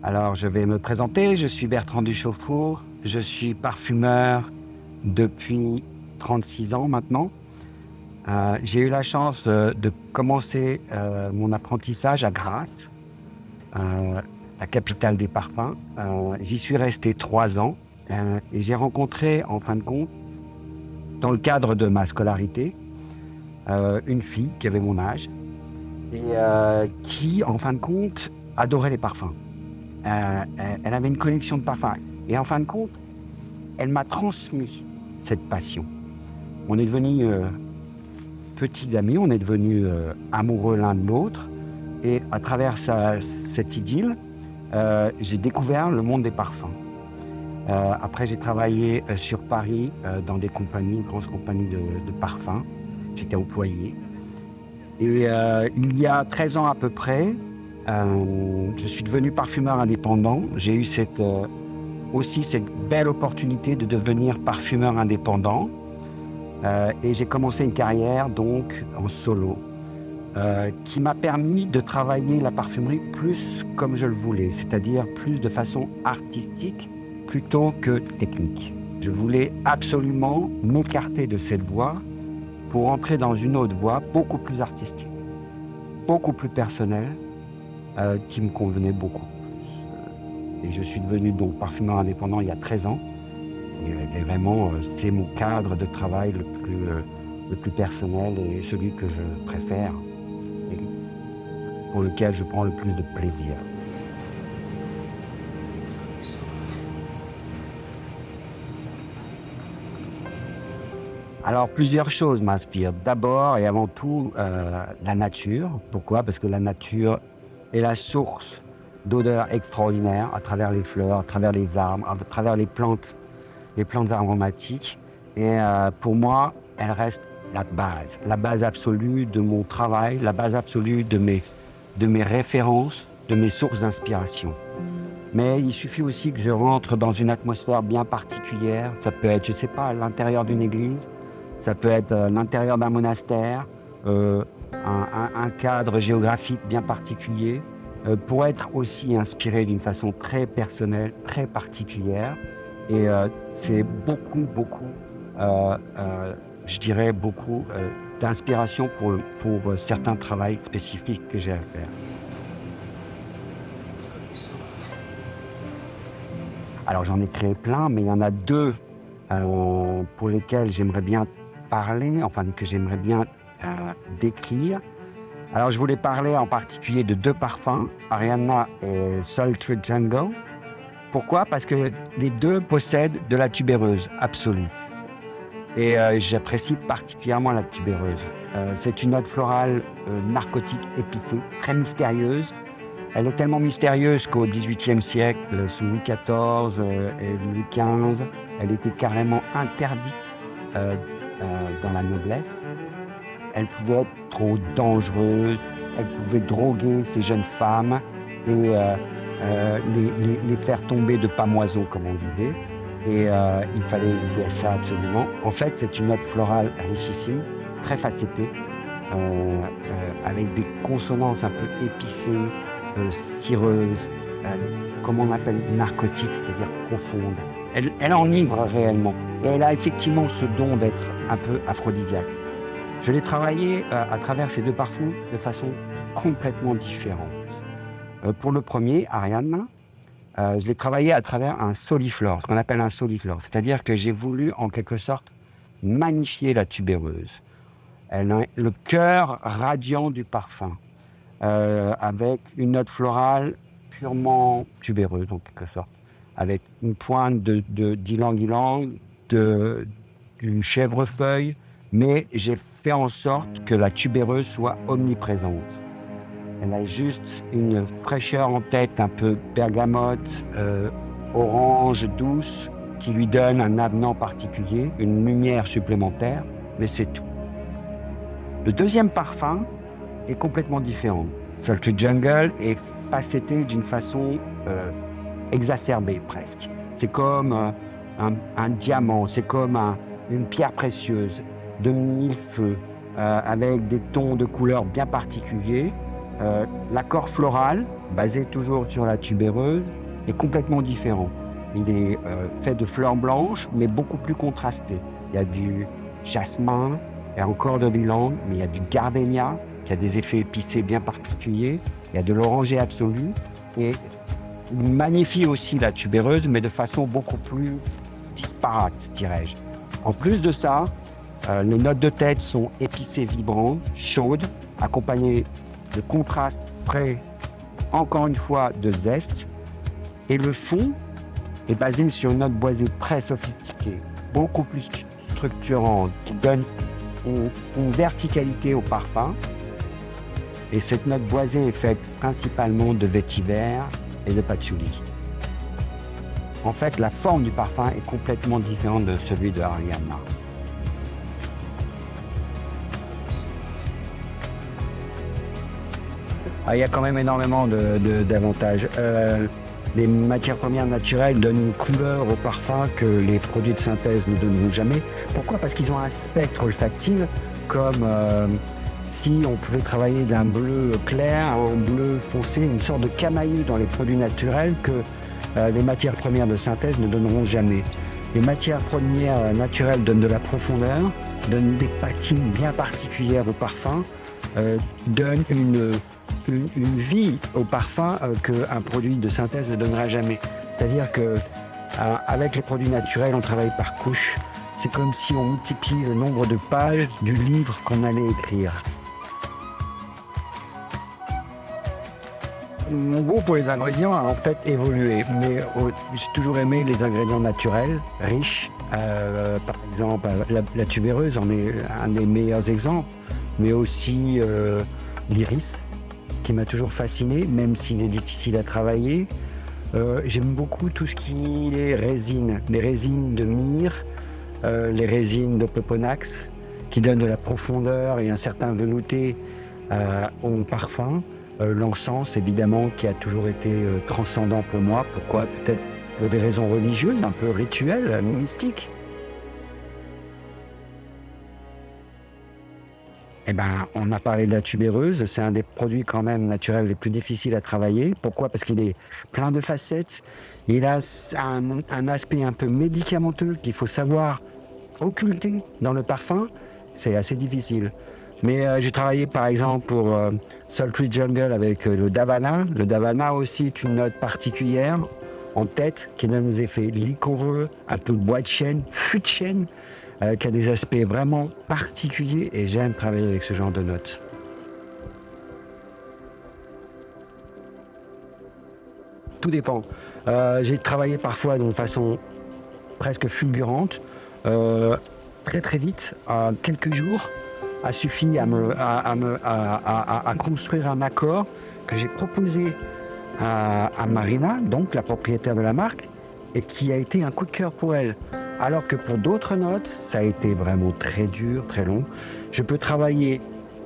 Alors, je vais me présenter. Je suis Bertrand Duchaufour. Je suis parfumeur depuis 36 ans maintenant. J'ai eu la chance de commencer mon apprentissage à Grasse, la capitale des parfums. J'y suis resté 3 ans et j'ai rencontré, en fin de compte, dans le cadre de ma scolarité, une fille qui avait mon âge et qui, en fin de compte, adorait les parfums. Elle avait une collection de parfums. Et en fin de compte, elle m'a transmis cette passion. On est devenus petits amis, on est devenus amoureux l'un de l'autre. Et à travers cette idylle, j'ai découvert le monde des parfums. Après, j'ai travaillé sur Paris dans des grosses compagnies de parfums. J'étais employé. Et il y a 13 ans à peu près, je suis devenu parfumeur indépendant. J'ai eu aussi cette belle opportunité de devenir parfumeur indépendant. Et j'ai commencé une carrière donc en solo qui m'a permis de travailler la parfumerie plus comme je le voulais, c'est-à-dire plus de façon artistique plutôt que technique. Je voulais absolument m'écarter de cette voie pour entrer dans une autre voie beaucoup plus artistique, beaucoup plus personnelle, qui me convenait beaucoup. Et je suis devenu donc parfumeur indépendant il y a 13 ans. Et vraiment, c'est mon cadre de travail le plus personnel et celui que je préfère et pour lequel je prends le plus de plaisir. Alors, plusieurs choses m'inspirent. D'abord et avant tout, la nature. Pourquoi? Parce que la nature est la source d'odeurs extraordinaires à travers les fleurs, à travers les arbres, à travers les plantes aromatiques. Et pour moi, elle reste la base absolue de mon travail, la base absolue de mes références, de mes sources d'inspiration. Mais il suffit aussi que je rentre dans une atmosphère bien particulière. Ça peut être, je sais pas, l'intérieur d'une église, ça peut être l'intérieur d'un monastère, un cadre géographique bien particulier, pour être aussi inspiré d'une façon très personnelle, très particulière. Et c'est beaucoup, je dirais beaucoup d'inspiration pour certains travaux spécifiques que j'ai à faire. Alors j'en ai créé plein, mais il y en a deux pour lesquels j'aimerais bien parler, enfin que j'aimerais bien décrire. Alors je voulais parler en particulier de 2 parfums, Arianna et Sultry Jungle. Pourquoi? Parce que les 2 possèdent de la tubéreuse absolue. Et j'apprécie particulièrement la tubéreuse. C'est une note florale narcotique épicée, très mystérieuse. Elle est tellement mystérieuse qu'au XVIIIe siècle, sous Louis XIV et Louis XV, elle était carrément interdite dans la noblesse. Elle pouvait être trop dangereuse, elle pouvait droguer ces jeunes femmes et les faire tomber de pamoison, comme on disait. Et il fallait éviter ça absolument. En fait, c'est une note florale richissime, très facettée, avec des consonances un peu épicées, cireuses, comme on appelle narcotiques, c'est-à-dire profondes. Elle enivre réellement. Et elle a effectivement ce don d'être un peu aphrodisiaque. Je l'ai travaillé à travers ces 2 parfums de façon complètement différente. Pour le premier, Arianna, je l'ai travaillé à travers un soliflore, ce qu'on appelle un soliflore. C'est-à-dire que j'ai voulu, en quelque sorte, magnifier la tubéreuse. Elle a le cœur radiant du parfum, avec une note florale purement tubéreuse, en quelque sorte, avec une pointe d'ylang-ylang, d'une chèvrefeuille, mais j'ai fait en sorte que la tubéreuse soit omniprésente. Elle a juste une fraîcheur en tête, un peu bergamote, orange douce, qui lui donne un avenant particulier, une lumière supplémentaire, mais c'est tout. Le deuxième parfum est complètement différent. Sultry Jungle est facetté d'une façon exacerbée presque. C'est comme un diamant, c'est comme une pierre précieuse, de mille feux, avec des tons de couleurs bien particuliers. L'accord floral, basé toujours sur la tubéreuse, est complètement différent. Il est fait de fleurs blanches, mais beaucoup plus contrasté. Il y a du jasmin, il y a encore de l'ylang, mais il y a du gardénia, qui a des effets épicés bien particuliers. Il y a de l'oranger absolu. Et il magnifie aussi la tubéreuse, mais de façon beaucoup plus disparate, dirais-je. En plus de ça, les notes de tête sont épicées, vibrantes, chaudes, accompagnées de contrastes frais, encore une fois, de zeste. Et le fond est basé sur une note boisée très sophistiquée, beaucoup plus structurante, qui donne une verticalité au parfum. Et cette note boisée est faite principalement de vétiver et de patchouli. En fait, la forme du parfum est complètement différente de celui de Ariana. Il y a quand même énormément d'avantages. Les matières premières naturelles donnent une couleur au parfum que les produits de synthèse ne donneront jamais. Pourquoi? Parce qu'ils ont un spectre olfactif comme si on pouvait travailler d'un bleu clair à un bleu foncé, une sorte de camaïeu dans les produits naturels que les matières premières de synthèse ne donneront jamais. Les matières premières naturelles donnent de la profondeur, donnent des patines bien particulières au parfum, donnent une vie au parfum qu'un produit de synthèse ne donnera jamais. C'est-à-dire que avec les produits naturels, on travaille par couche. C'est comme si on multipliait le nombre de pages du livre qu'on allait écrire. Mon goût pour les ingrédients a en fait évolué, mais j'ai toujours aimé les ingrédients naturels, riches. Par exemple, la tubéreuse en est un des meilleurs exemples, mais aussi l'iris, qui m'a toujours fasciné, même s'il est difficile à travailler. J'aime beaucoup tout ce qui est résine, les résines de myrrhe, les résines de peponax, qui donnent de la profondeur et un certain velouté au parfum. L'encens, évidemment, qui a toujours été transcendant pour moi. Pourquoi? Peut-être pour des raisons religieuses, un peu rituelles, mystiques. Eh ben, on a parlé de la tubéreuse, c'est un des produits quand même naturels les plus difficiles à travailler. Pourquoi? Parce qu'il est plein de facettes. Il a un aspect un peu médicamenteux qu'il faut savoir occulter dans le parfum. C'est assez difficile. Mais j'ai travaillé par exemple pour Sultry Jungle avec le Davana. Le Davana aussi est une note particulière en tête qui donne des effets liquoreux, un peu bois de chêne, fût de chêne, qui a des aspects vraiment particuliers et j'aime travailler avec ce genre de notes. Tout dépend. J'ai travaillé parfois d'une façon presque fulgurante, très très vite, en quelques jours, a suffi à construire un accord que j'ai proposé à Marina, donc la propriétaire de la marque, et qui a été un coup de cœur pour elle. Alors que pour d'autres notes, ça a été vraiment très dur, très long. Je peux travailler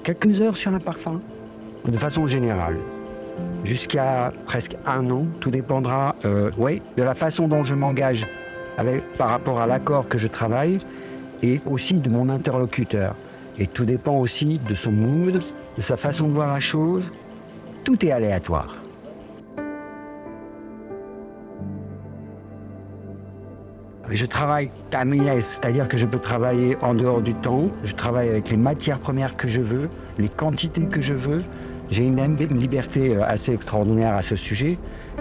quelques heures sur un parfum, de façon générale, jusqu'à presque 1 an. Tout dépendra de la façon dont je m'engage par rapport à l'accord que je travaille et aussi de mon interlocuteur. Et tout dépend aussi de son mood, de sa façon de voir la chose. Tout est aléatoire. Je travaille timeless, c'est-à-dire que je peux travailler en dehors du temps. Je travaille avec les matières premières que je veux, les quantités que je veux. J'ai une liberté assez extraordinaire à ce sujet.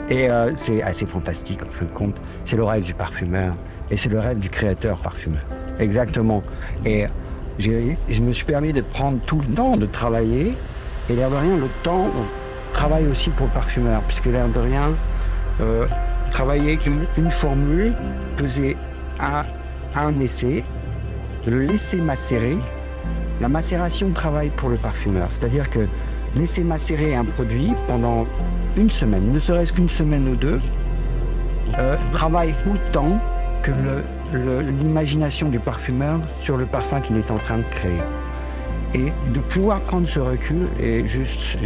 Et c'est assez fantastique en fin de compte. C'est le rêve du parfumeur et c'est le rêve du créateur parfumeur. Exactement. Et je me suis permis de prendre tout le temps de travailler. Et l'air de rien, le temps, on travaille aussi pour le parfumeur. Puisque l'air de rien, travailler une formule, peser un essai, le laisser macérer. La macération travaille pour le parfumeur. C'est-à-dire que laisser macérer un produit pendant une semaine, ne serait-ce qu'une semaine ou deux, travaille autant que l'imagination du parfumeur sur le parfum qu'il est en train de créer. Et de pouvoir prendre ce recul est juste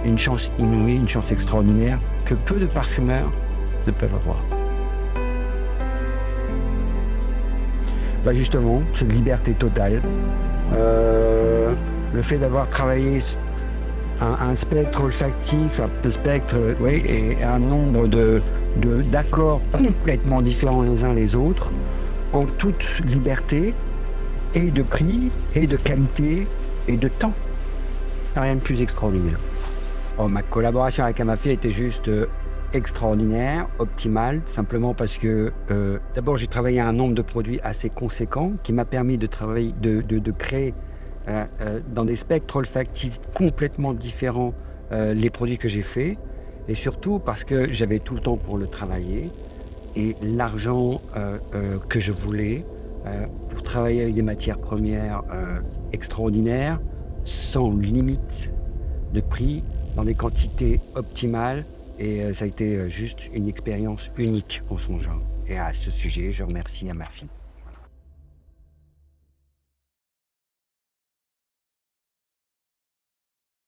une chance inouïe, une chance extraordinaire que peu de parfumeurs ne peuvent avoir. Bah justement, cette liberté totale, le fait d'avoir travaillé un spectre olfactif, un spectre, oui, et un nombre d'accords complètement différents les uns les autres, en toute liberté, et de prix, et de qualité, et de temps. Rien de plus extraordinaire. Oh, ma collaboration avec Amafi était juste extraordinaire, optimale, simplement parce que d'abord j'ai travaillé un nombre de produits assez conséquent qui m'a permis de travailler, de créer dans des spectres olfactifs complètement différents les produits que j'ai faits, et surtout parce que j'avais tout le temps pour le travailler et l'argent que je voulais pour travailler avec des matières premières extraordinaires, sans limite de prix, dans des quantités optimales, et ça a été juste une expérience unique en son genre. Et à ce sujet, je remercie Amafi.